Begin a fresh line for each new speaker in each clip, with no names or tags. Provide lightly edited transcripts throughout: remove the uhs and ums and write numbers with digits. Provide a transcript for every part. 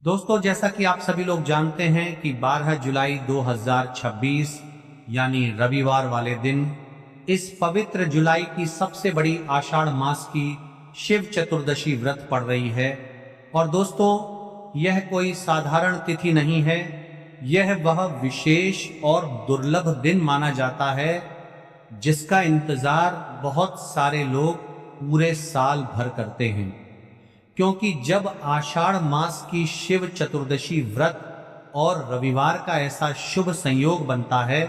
दोस्तों, जैसा कि आप सभी लोग जानते हैं कि 12 जुलाई 2026 यानी रविवार वाले दिन इस पवित्र जुलाई की सबसे बड़ी आषाढ़ मास की शिव चतुर्दशी व्रत पड़ रही है। और दोस्तों, यह कोई साधारण तिथि नहीं है। यह वह विशेष और दुर्लभ दिन माना जाता है जिसका इंतजार बहुत सारे लोग पूरे साल भर करते हैं। क्योंकि जब आषाढ़ मास की शिव चतुर्दशी व्रत और रविवार का ऐसा शुभ संयोग बनता है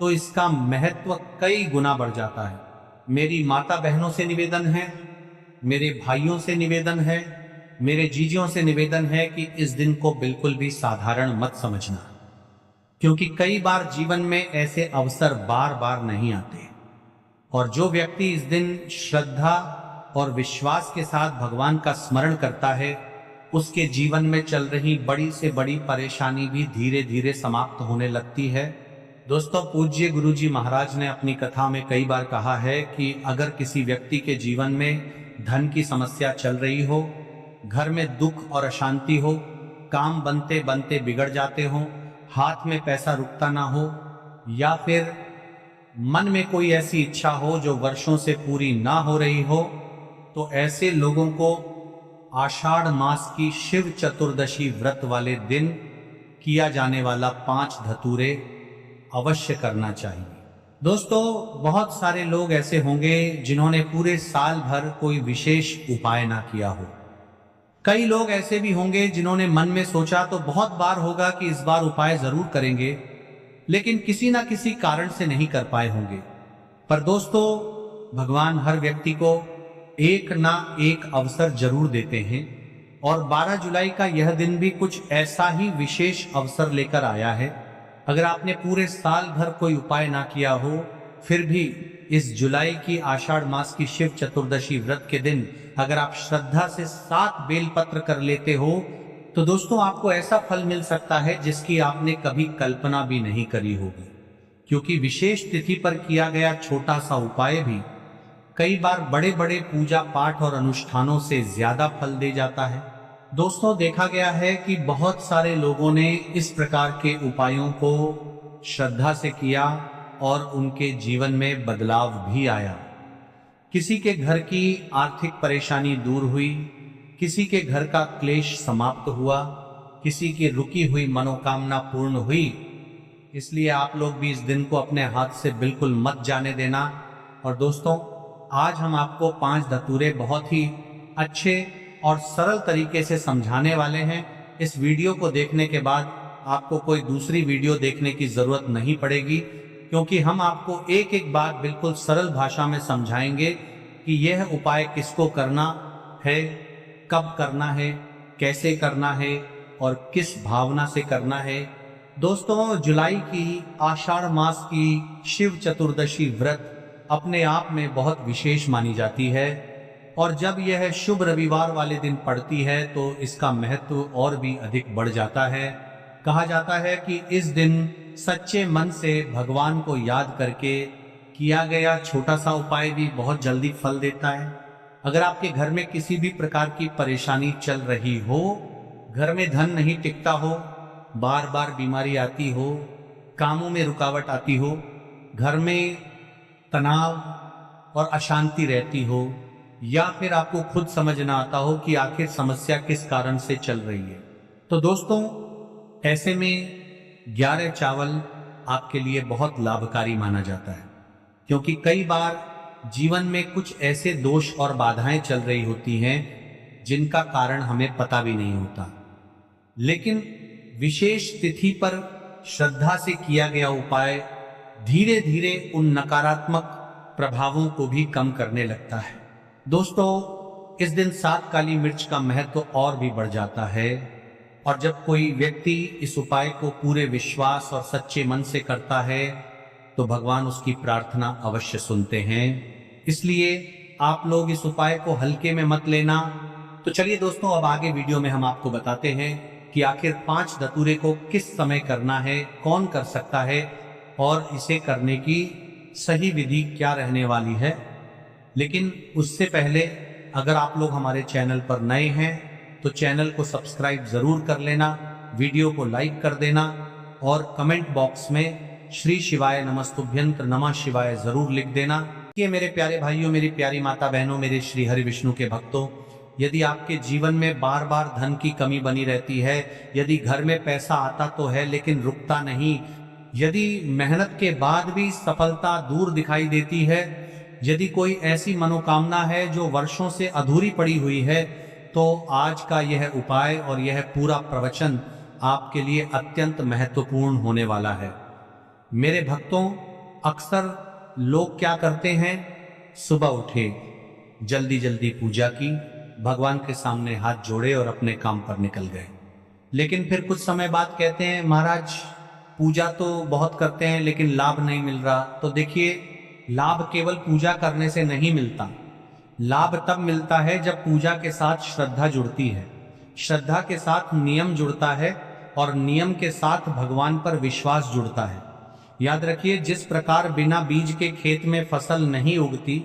तो इसका महत्व कई गुना बढ़ जाता है। मेरी माता बहनों से निवेदन है, मेरे भाइयों से निवेदन है, मेरे जीजियों से निवेदन है कि इस दिन को बिल्कुल भी साधारण मत समझना, क्योंकि कई बार जीवन में ऐसे अवसर बार बार नहीं आते। और जो व्यक्ति इस दिन श्रद्धा और विश्वास के साथ भगवान का स्मरण करता है, उसके जीवन में चल रही बड़ी से बड़ी परेशानी भी धीरे धीरे समाप्त होने लगती है। दोस्तों, पूज्य गुरुजी महाराज ने अपनी कथा में कई बार कहा है कि अगर किसी व्यक्ति के जीवन में धन की समस्या चल रही हो, घर में दुख और अशांति हो, काम बनते बनते बिगड़ जाते हो, हाथ में पैसा रुकता ना हो, या फिर मन में कोई ऐसी इच्छा हो जो वर्षों से पूरी ना हो रही हो, तो ऐसे लोगों को आषाढ़ मास की शिव चतुर्दशी व्रत वाले दिन किया जाने वाला 5 धतूरे अवश्य करना चाहिए। दोस्तों, बहुत सारे लोग ऐसे होंगे जिन्होंने पूरे साल भर कोई विशेष उपाय ना किया हो। कई लोग ऐसे भी होंगे जिन्होंने मन में सोचा तो बहुत बार होगा कि इस बार उपाय जरूर करेंगे, लेकिन किसी ना किसी कारण से नहीं कर पाए होंगे। पर दोस्तों, भगवान हर व्यक्ति को एक ना एक अवसर जरूर देते हैं, और 12 जुलाई का यह दिन भी कुछ ऐसा ही विशेष अवसर लेकर आया है। अगर आपने पूरे साल भर कोई उपाय ना किया हो, फिर भी इस जुलाई की आषाढ़ मास की शिव चतुर्दशी व्रत के दिन अगर आप श्रद्धा से 7 बेलपत्र कर लेते हो, तो दोस्तों आपको ऐसा फल मिल सकता है जिसकी आपने कभी कल्पना भी नहीं करी होगी। क्योंकि विशेष तिथि पर किया गया छोटा सा उपाय भी कई बार बड़े बड़े पूजा पाठ और अनुष्ठानों से ज्यादा फल दे जाता है। दोस्तों, देखा गया है कि बहुत सारे लोगों ने इस प्रकार के उपायों को श्रद्धा से किया और उनके जीवन में बदलाव भी आया। किसी के घर की आर्थिक परेशानी दूर हुई, किसी के घर का क्लेश समाप्त हुआ, किसी की रुकी हुई मनोकामना पूर्ण हुई। इसलिए आप लोग भी इस दिन को अपने हाथ से बिल्कुल मत जाने देना। और दोस्तों, आज हम आपको 5 धतूरे बहुत ही अच्छे और सरल तरीके से समझाने वाले हैं। इस वीडियो को देखने के बाद आपको कोई दूसरी वीडियो देखने की जरूरत नहीं पड़ेगी, क्योंकि हम आपको एक एक बात बिल्कुल सरल भाषा में समझाएंगे कि यह उपाय किसको करना है, कब करना है, कैसे करना है और किस भावना से करना है। दोस्तों, जुलाई की आषाढ़ मास की शिव चतुर्दशी व्रत अपने आप में बहुत विशेष मानी जाती है, और जब यह शुभ रविवार वाले दिन पड़ती है तो इसका महत्व और भी अधिक बढ़ जाता है। कहा जाता है कि इस दिन सच्चे मन से भगवान को याद करके किया गया छोटा सा उपाय भी बहुत जल्दी फल देता है। अगर आपके घर में किसी भी प्रकार की परेशानी चल रही हो, घर में धन नहीं टिकता हो, बार बार बीमारी आती हो, कामों में रुकावट आती हो, घर में तनाव और अशांति रहती हो, या फिर आपको खुद समझ ना आता हो कि आखिर समस्या किस कारण से चल रही है, तो दोस्तों ऐसे में 11 चावल आपके लिए बहुत लाभकारी माना जाता है। क्योंकि कई बार जीवन में कुछ ऐसे दोष और बाधाएं चल रही होती हैं जिनका कारण हमें पता भी नहीं होता, लेकिन विशेष तिथि पर श्रद्धा से किया गया उपाय धीरे धीरे उन नकारात्मक प्रभावों को भी कम करने लगता है। दोस्तों, इस दिन 7 काली मिर्च का महत्व और भी बढ़ जाता है, और जब कोई व्यक्ति इस उपाय को पूरे विश्वास और सच्चे मन से करता है तो भगवान उसकी प्रार्थना अवश्य सुनते हैं। इसलिए आप लोग इस उपाय को हल्के में मत लेना। तो चलिए दोस्तों, अब आगे वीडियो में हम आपको बताते हैं कि आखिर 5 धतूरे को किस समय करना है, कौन कर सकता है और इसे करने की सही विधि क्या रहने वाली है। लेकिन उससे पहले अगर आप लोग हमारे चैनल पर नए हैं तो चैनल को सब्सक्राइब जरूर कर लेना, वीडियो को लाइक कर देना और कमेंट बॉक्स में श्री शिवाय नमस्तुभ्यंत नमः शिवाय जरूर लिख देना। ये मेरे प्यारे भाइयों, मेरी प्यारी माता बहनों, मेरे श्री हरि विष्णु के भक्तों, यदि आपके जीवन में बार बार धन की कमी बनी रहती है, यदि घर में पैसा आता तो है लेकिन रुकता नहीं, यदि मेहनत के बाद भी सफलता दूर दिखाई देती है, यदि कोई ऐसी मनोकामना है जो वर्षों से अधूरी पड़ी हुई है, तो आज का यह उपाय और यह पूरा प्रवचन आपके लिए अत्यंत महत्वपूर्ण होने वाला है। मेरे भक्तों, अक्सर लोग क्या करते हैं, सुबह उठे, जल्दी जल्दी पूजा की, भगवान के सामने हाथ जोड़े और अपने काम पर निकल गए। लेकिन फिर कुछ समय बाद कहते हैं महाराज पूजा तो बहुत करते हैं लेकिन लाभ नहीं मिल रहा। तो देखिए, लाभ केवल पूजा करने से नहीं मिलता। लाभ तब मिलता है जब पूजा के साथ श्रद्धा जुड़ती है, श्रद्धा के साथ नियम जुड़ता है और नियम के साथ भगवान पर विश्वास जुड़ता है। याद रखिए, जिस प्रकार बिना बीज के खेत में फसल नहीं उगती,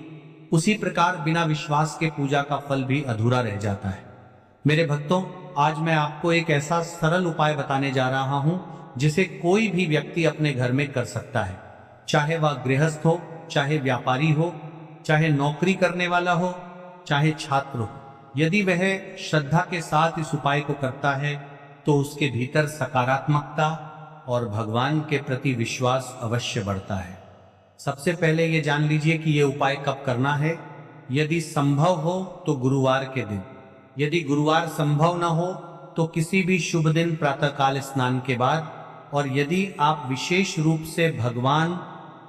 उसी प्रकार बिना विश्वास के पूजा का फल भी अधूरा रह जाता है। मेरे भक्तों, आज मैं आपको एक ऐसा सरल उपाय बताने जा रहा हूं जिसे कोई भी व्यक्ति अपने घर में कर सकता है, चाहे वह गृहस्थ हो, चाहे व्यापारी हो, चाहे नौकरी करने वाला हो, चाहे छात्र हो। यदि वह श्रद्धा के साथ इस उपाय को करता है तो उसके भीतर सकारात्मकता और भगवान के प्रति विश्वास अवश्य बढ़ता है। सबसे पहले ये जान लीजिए कि यह उपाय कब करना है। यदि संभव हो तो गुरुवार के दिन, यदि गुरुवार संभव न हो तो किसी भी शुभ दिन प्रातःकाल स्नान के बाद, और यदि आप विशेष रूप से भगवान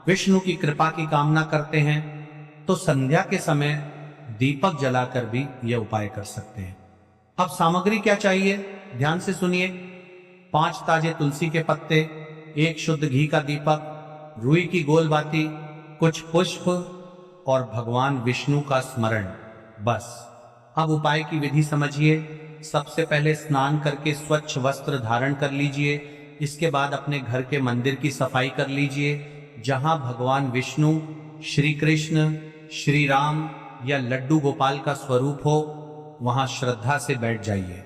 विष्णु की कृपा की कामना करते हैं तो संध्या के समय दीपक जलाकर भी यह उपाय कर सकते हैं। अब सामग्री क्या चाहिए, ध्यान से सुनिए। 5 ताजे तुलसी के पत्ते, 1 शुद्ध घी का दीपक, रुई की गोल बाती, कुछ पुष्प और भगवान विष्णु का स्मरण, बस। अब उपाय की विधि समझिए। सबसे पहले स्नान करके स्वच्छ वस्त्र धारण कर लीजिए। इसके बाद अपने घर के मंदिर की सफाई कर लीजिए। जहां भगवान विष्णु, श्री कृष्ण, श्री राम या लड्डू गोपाल का स्वरूप हो, वहां श्रद्धा से बैठ जाइए।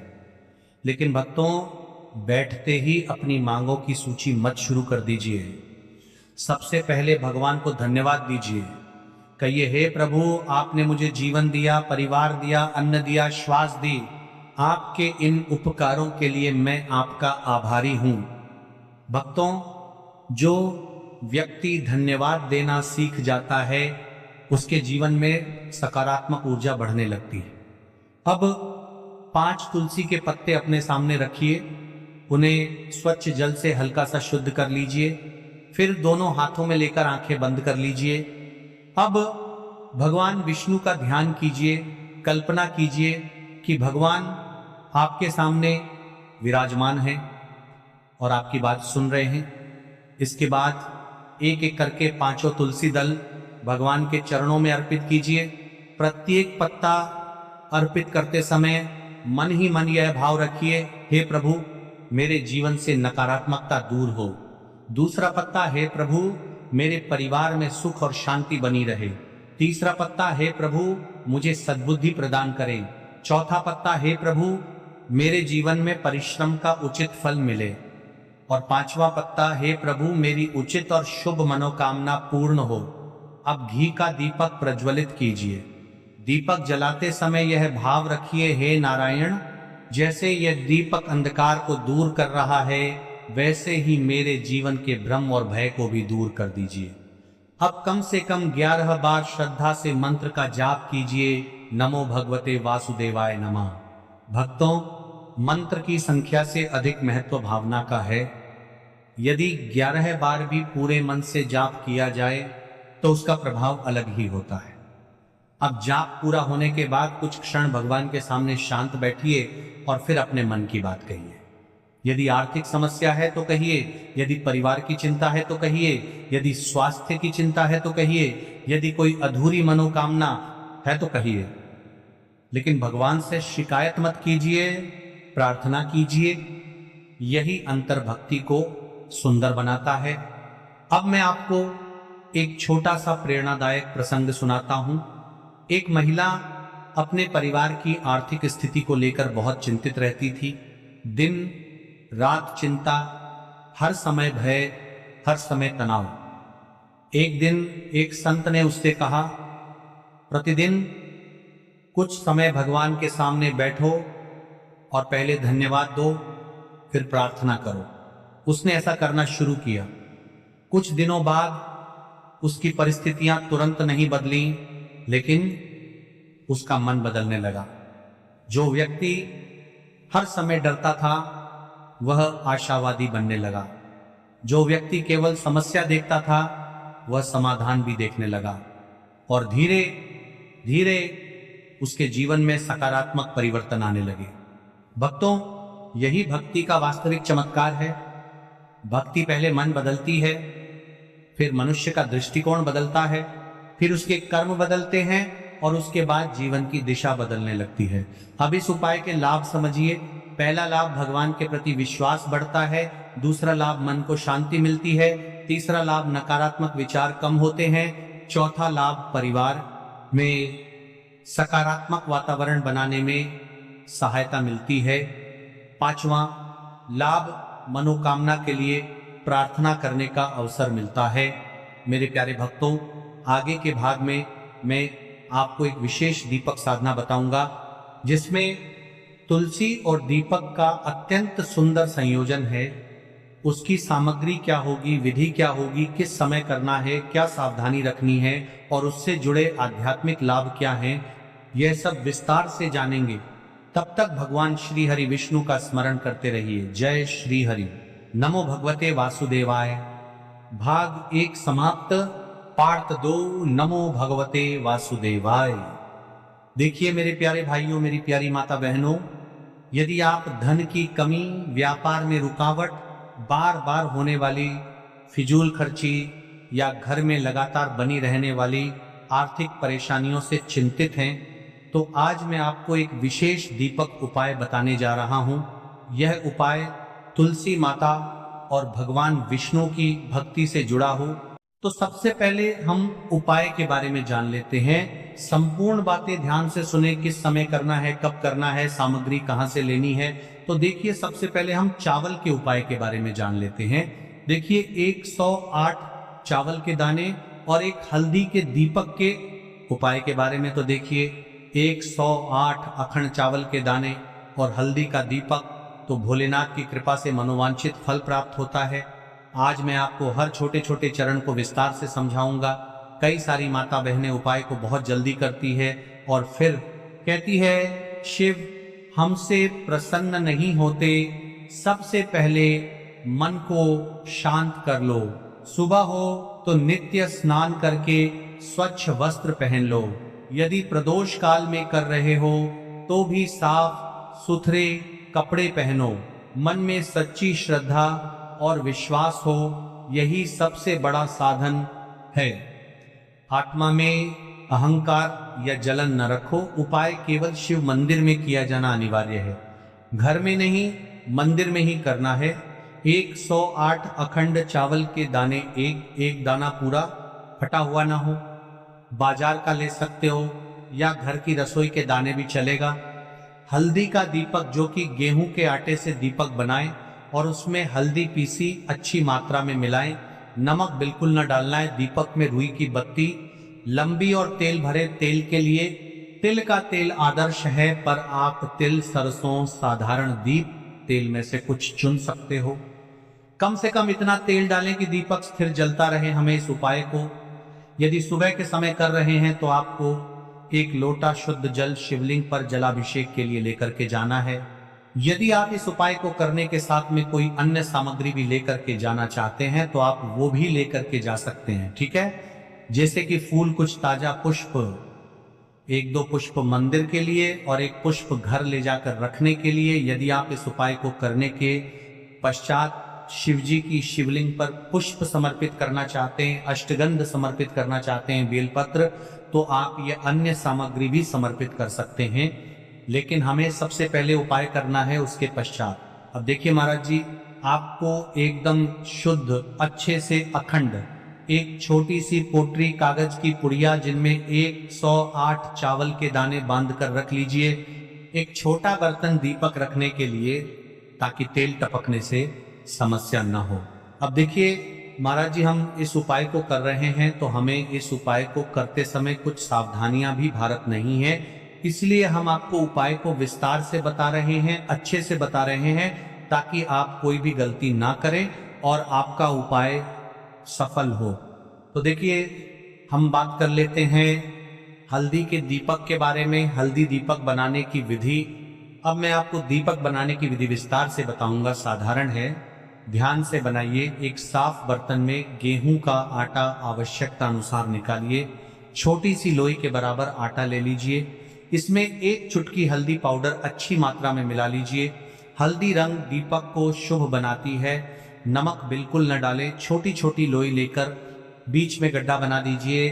लेकिन भक्तों, बैठते ही अपनी मांगों की सूची मत शुरू कर दीजिए। सबसे पहले भगवान को धन्यवाद दीजिए। कहिए, हे प्रभु, आपने मुझे जीवन दिया, परिवार दिया, अन्न दिया, श्वास दी। आपके इन उपकारों के लिए मैं आपका आभारी हूं। भक्तों, जो व्यक्ति धन्यवाद देना सीख जाता है, उसके जीवन में सकारात्मक ऊर्जा बढ़ने लगती है। अब 5 तुलसी के पत्ते अपने सामने रखिए, उन्हें स्वच्छ जल से हल्का सा शुद्ध कर लीजिए। फिर दोनों हाथों में लेकर आंखें बंद कर लीजिए। अब भगवान विष्णु का ध्यान कीजिए। कल्पना कीजिए कि भगवान आपके सामने विराजमान हैं और आपकी बात सुन रहे हैं। इसके बाद एक एक करके 5 तुलसी दल भगवान के चरणों में अर्पित कीजिए। प्रत्येक पत्ता अर्पित करते समय मन ही मन यह भाव रखिए, हे प्रभु, मेरे जीवन से नकारात्मकता दूर हो। दूसरा पत्ता, हे प्रभु, मेरे परिवार में सुख और शांति बनी रहे। तीसरा पत्ता, हे प्रभु, मुझे सद्बुद्धि प्रदान करें। चौथा पत्ता, हे प्रभु, मेरे जीवन में परिश्रम का उचित फल मिले। और 5वां पत्ता, हे प्रभु, मेरी उचित और शुभ मनोकामना पूर्ण हो। अब घी का दीपक प्रज्वलित कीजिए। दीपक जलाते समय यह भाव रखिए, हे नारायण, जैसे यह दीपक अंधकार को दूर कर रहा है, वैसे ही मेरे जीवन के भ्रम और भय को भी दूर कर दीजिए। अब कम से कम 11 बार श्रद्धा से मंत्र का जाप कीजिए, नमो भगवते वासुदेवाय नमः। भक्तों, मंत्र की संख्या से अधिक महत्व भावना का है। यदि 11 बार भी पूरे मन से जाप किया जाए तो उसका प्रभाव अलग ही होता है। अब जाप पूरा होने के बाद कुछ क्षण भगवान के सामने शांत बैठिए और फिर अपने मन की बात कहिए। यदि आर्थिक समस्या है तो कहिए, यदि परिवार की चिंता है तो कहिए, यदि स्वास्थ्य की चिंता है तो कहिए, यदि कोई अधूरी मनोकामना है तो कहिए। लेकिन भगवान से शिकायत मत कीजिए, प्रार्थना कीजिए। यही अंतर्भक्ति को सुंदर बनाता है। अब मैं आपको एक छोटा सा प्रेरणादायक प्रसंग सुनाता हूं। एक महिला अपने परिवार की आर्थिक स्थिति को लेकर बहुत चिंतित रहती थी। दिन रात चिंता, हर समय भय, हर समय तनाव। एक दिन एक संत ने उससे कहा, प्रतिदिन कुछ समय भगवान के सामने बैठो और पहले धन्यवाद दो, फिर प्रार्थना करो। उसने ऐसा करना शुरू किया। कुछ दिनों बाद उसकी परिस्थितियां तुरंत नहीं बदली, लेकिन उसका मन बदलने लगा। जो व्यक्ति हर समय डरता था, वह आशावादी बनने लगा। जो व्यक्ति केवल समस्या देखता था, वह समाधान भी देखने लगा। और धीरे धीरे उसके जीवन में सकारात्मक परिवर्तन आने लगे। भक्तों, यही भक्ति का वास्तविक चमत्कार है। भक्ति पहले मन बदलती है, फिर मनुष्य का दृष्टिकोण बदलता है, फिर उसके कर्म बदलते हैं और उसके बाद जीवन की दिशा बदलने लगती है। अब इस उपाय के लाभ समझिए। पहला लाभ, भगवान के प्रति विश्वास बढ़ता है। दूसरा लाभ, मन को शांति मिलती है। तीसरा लाभ, नकारात्मक विचार कम होते हैं। चौथा लाभ, परिवार में सकारात्मक वातावरण बनाने में सहायता मिलती है। पांचवा लाभ, मनोकामना के लिए प्रार्थना करने का अवसर मिलता है। मेरे प्यारे भक्तों, आगे के भाग में मैं आपको एक विशेष दीपक साधना बताऊंगा, जिसमें तुलसी और दीपक का अत्यंत सुंदर संयोजन है। उसकी सामग्री क्या होगी, विधि क्या होगी, किस समय करना है, क्या सावधानी रखनी है और उससे जुड़े आध्यात्मिक लाभ क्या हैं, यह सब विस्तार से जानेंगे। तब तक भगवान श्री हरि विष्णु का स्मरण करते रहिए। जय श्री हरि। नमो भगवते वासुदेवाय। भाग 1 समाप्त। पार्ट 2, नमो भगवते वासुदेवाय। देखिए मेरे प्यारे भाइयों, मेरी प्यारी माता बहनों, यदि आप धन की कमी, व्यापार में रुकावट, बार बार होने वाली फिजूल खर्ची या घर में लगातार बनी रहने वाली आर्थिक परेशानियों से चिंतित हैं, तो आज मैं आपको एक विशेष दीपक उपाय बताने जा रहा हूं। यह उपाय तुलसी माता और भगवान विष्णु की भक्ति से जुड़ा हो। तो सबसे पहले हम उपाय के बारे में जान लेते हैं। संपूर्ण बातें ध्यान से सुने, किस समय करना है, कब करना है, सामग्री कहां से लेनी है। तो देखिए, सबसे पहले हम चावल के उपाय के बारे में जान लेते हैं। देखिए, 108 चावल के दाने और एक हल्दी के दीपक के उपाय के बारे में। तो देखिए, 108 अखंड चावल के दाने और हल्दी का दीपक, तो भोलेनाथ की कृपा से मनोवांछित फल प्राप्त होता है। आज मैं आपको हर छोटे छोटे चरण को विस्तार से समझाऊंगा। कई सारी माता बहनें उपाय को बहुत जल्दी करती है और फिर कहती है, शिव हमसे प्रसन्न नहीं होते, सबसे पहले मन को शांत कर लो। सुबह हो तो नित्य स्नान करके स्वच्छ वस्त्र पहन लो। यदि प्रदोष काल में कर रहे हो तो भी साफ सुथरे कपड़े पहनो। मन में सच्ची श्रद्धा और विश्वास हो, यही सबसे बड़ा साधन है। आत्मा में अहंकार या जलन न रखो। उपाय केवल शिव मंदिर में किया जाना अनिवार्य है, घर में नहीं, मंदिर में ही करना है। 108 अखंड चावल के दाने, एक दाना पूरा फटा हुआ ना हो, बाजार का ले सकते हो या घर की रसोई के दाने भी चलेगा। हल्दी का दीपक, जो कि गेहूं के आटे से दीपक बनाएं और उसमें हल्दी पीसी अच्छी मात्रा में मिलाएं। नमक बिल्कुल न डालना है। दीपक में रुई की बत्ती, लंबी और तेल भरे तेल के लिए तिल का तेल आदर्श है, पर आप तिल, सरसों, साधारण दीप तेल में से कुछ चुन सकते हो। कम से कम इतना तेल डालें कि दीपक स्थिर जलता रहे। हमें इस उपाय को यदि सुबह के समय कर रहे हैं तो आपको 1 लोटा शुद्ध जल शिवलिंग पर जलाभिषेक के लिए लेकर के जाना है। यदि आप इस उपाय को करने के साथ में कोई अन्य सामग्री भी लेकर के जाना चाहते हैं तो आप वो भी लेकर के जा सकते हैं, ठीक है। जैसे कि फूल, कुछ ताजा पुष्प, 1-2 पुष्प मंदिर के लिए और 1 पुष्प घर ले जाकर रखने के लिए। यदि आप इस उपाय को करने के पश्चात शिवजी की शिवलिंग पर पुष्प समर्पित करना चाहते हैं, अष्टगंध समर्पित करना चाहते हैं, बेलपत्र, तो आप ये अन्य सामग्री भी समर्पित कर सकते हैं। लेकिन हमें सबसे पहले उपाय करना है उसके पश्चात। अब देखिए महाराज जी, आपको एकदम शुद्ध, अच्छे से अखंड एक छोटी सी पोटली कागज की पुड़िया जिनमें 108 चावल के दाने बांध कर रख लीजिए। एक छोटा बर्तन दीपक रखने के लिए, ताकि तेल टपकने से समस्या न हो। अब देखिए महाराज जी, हम इस उपाय को कर रहे हैं तो हमें इस उपाय को करते समय कुछ सावधानियां भी भारत नहीं है, इसलिए हम आपको उपाय को विस्तार से बता रहे हैं, अच्छे से बता रहे हैं, ताकि आप कोई भी गलती ना करें और आपका उपाय सफल हो। तो देखिए, हम बात कर लेते हैं हल्दी के दीपक के बारे में, हल्दी दीपक बनाने की विधि। अब मैं आपको दीपक बनाने की विधि विस्तार से बताऊंगा। साधारण है, ध्यान से बनाइए। एक साफ बर्तन में गेहूं का आटा आवश्यकता अनुसार निकालिए। छोटी सी लोई के बराबर आटा ले लीजिए। इसमें एक चुटकी हल्दी पाउडर अच्छी मात्रा में मिला लीजिए। हल्दी रंग दीपक को शुभ बनाती है। नमक बिल्कुल न डालें। छोटी छोटी लोई लेकर बीच में गड्ढा बना दीजिए।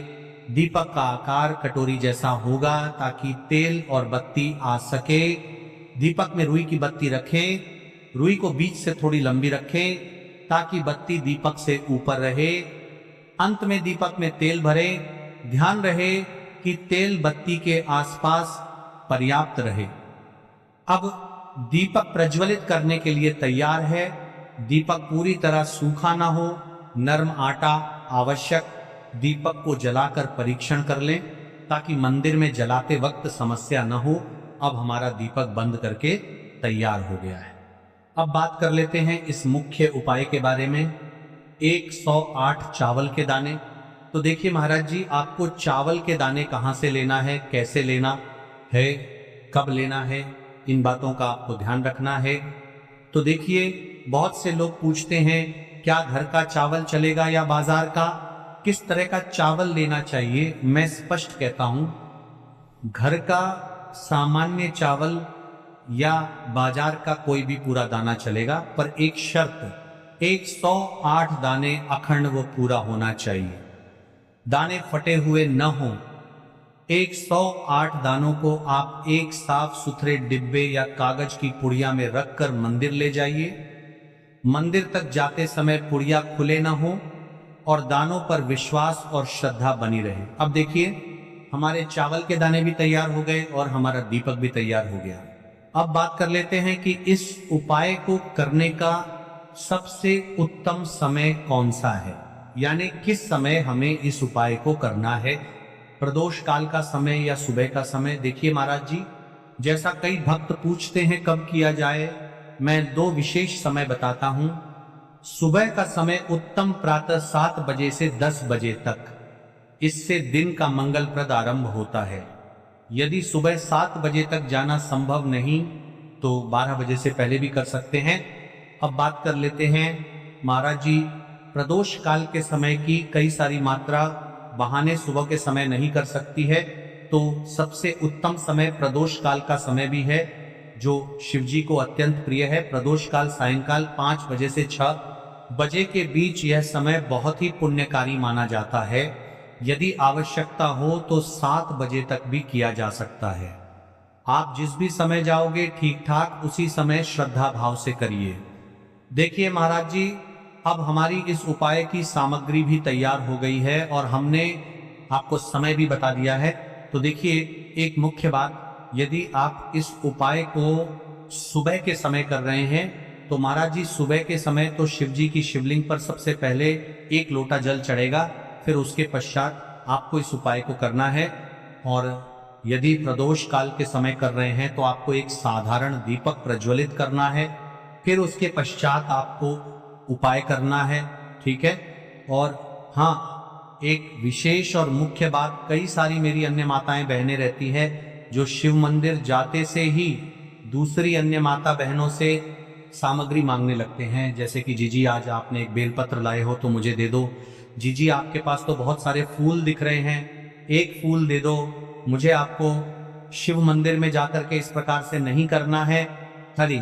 दीपक का आकार कटोरी जैसा होगा, ताकि तेल और बत्ती आ सके। दीपक में रुई की बत्ती रखें। रुई को बीच से थोड़ी लंबी रखें, ताकि बत्ती दीपक से ऊपर रहे। अंत में दीपक में तेल भरें। ध्यान रहे कि तेल बत्ती के आसपास पर्याप्त रहे। अब दीपक प्रज्वलित करने के लिए तैयार है। दीपक पूरी तरह सूखा ना हो, नरम आटा आवश्यक। दीपक को जलाकर परीक्षण कर लें, ताकि मंदिर में जलाते वक्त समस्या न हो। अब हमारा दीपक बंद करके तैयार हो गया है। अब बात कर लेते हैं इस मुख्य उपाय के बारे में। 108 चावल के दाने। तो देखिए महाराज जी, आपको चावल के दाने कहां से लेना है, कैसे लेना है, कब लेना है, इन बातों का आपको ध्यान रखना है। तो देखिए, बहुत से लोग पूछते हैं क्या घर का चावल चलेगा या बाजार का, किस तरह का चावल लेना चाहिए। मैं स्पष्ट कहता हूं, घर का सामान्य चावल या बाजार का कोई भी पूरा दाना चलेगा, पर एक शर्त, 108 दाने अखंड वो पूरा होना चाहिए। दाने फटे हुए न हों। 108 दानों को आप एक साफ सुथरे डिब्बे या कागज की पुड़िया में रखकर मंदिर ले जाइए। मंदिर तक जाते समय पुड़िया खुले न हो और दानों पर विश्वास और श्रद्धा बनी रहे। अब देखिए, हमारे चावल के दाने भी तैयार हो गए और हमारा दीपक भी तैयार हो गया। अब बात कर लेते हैं कि इस उपाय को करने का सबसे उत्तम समय कौन सा है, यानी किस समय हमें इस उपाय को करना है, प्रदोष काल का समय या सुबह का समय। देखिए महाराज जी, जैसा कई भक्त पूछते हैं कब किया जाए, मैं 2 विशेष समय बताता हूं। सुबह का समय उत्तम प्रातः 7 बजे से 10 बजे तक, इससे दिन का मंगलप्रद आरंभ होता है। यदि सुबह 7 बजे तक जाना संभव नहीं तो 12 बजे से पहले भी कर सकते हैं। अब बात कर लेते हैं महाराज जी, प्रदोष काल के समय की कई सारी मात्रा बहाने सुबह के समय नहीं कर सकती है, तो सबसे उत्तम समय प्रदोष काल का समय भी है, जो शिव जी को अत्यंत प्रिय है। प्रदोष काल सायंकाल 5 बजे से 6 बजे के बीच यह समय बहुत ही पुण्यकारी माना जाता है। यदि आवश्यकता हो तो 7 बजे तक भी किया जा सकता है। आप जिस भी समय जाओगे ठीक ठाक उसी समय श्रद्धा भाव से करिए। देखिए महाराज जी, अब हमारी इस उपाय की सामग्री भी तैयार हो गई है और हमने आपको समय भी बता दिया है। तो देखिए, एक मुख्य बात, यदि आप इस उपाय को सुबह के समय कर रहे हैं तो महाराज जी, सुबह के समय तो शिव जी की शिवलिंग पर सबसे पहले 1 लोटा जल चढ़ेगा, फिर उसके पश्चात आपको इस उपाय को करना है। और यदि प्रदोष काल के समय कर रहे हैं तो आपको एक साधारण दीपक प्रज्वलित करना है, फिर उसके पश्चात आपको उपाय करना है, ठीक है। और हाँ, एक विशेष और मुख्य बात, कई सारी मेरी अन्य माताएं बहनें रहती हैं जो शिव मंदिर जाते से ही दूसरी अन्य माता बहनों से सामग्री मांगने लगते हैं, जैसे कि जीजी आज आपने एक बेलपत्र लाए हो तो मुझे दे दो, जीजी आपके पास तो बहुत सारे फूल दिख रहे हैं, एक फूल दे दो। मुझे आपको शिव मंदिर में जाकर के इस प्रकार से नहीं करना है। हरी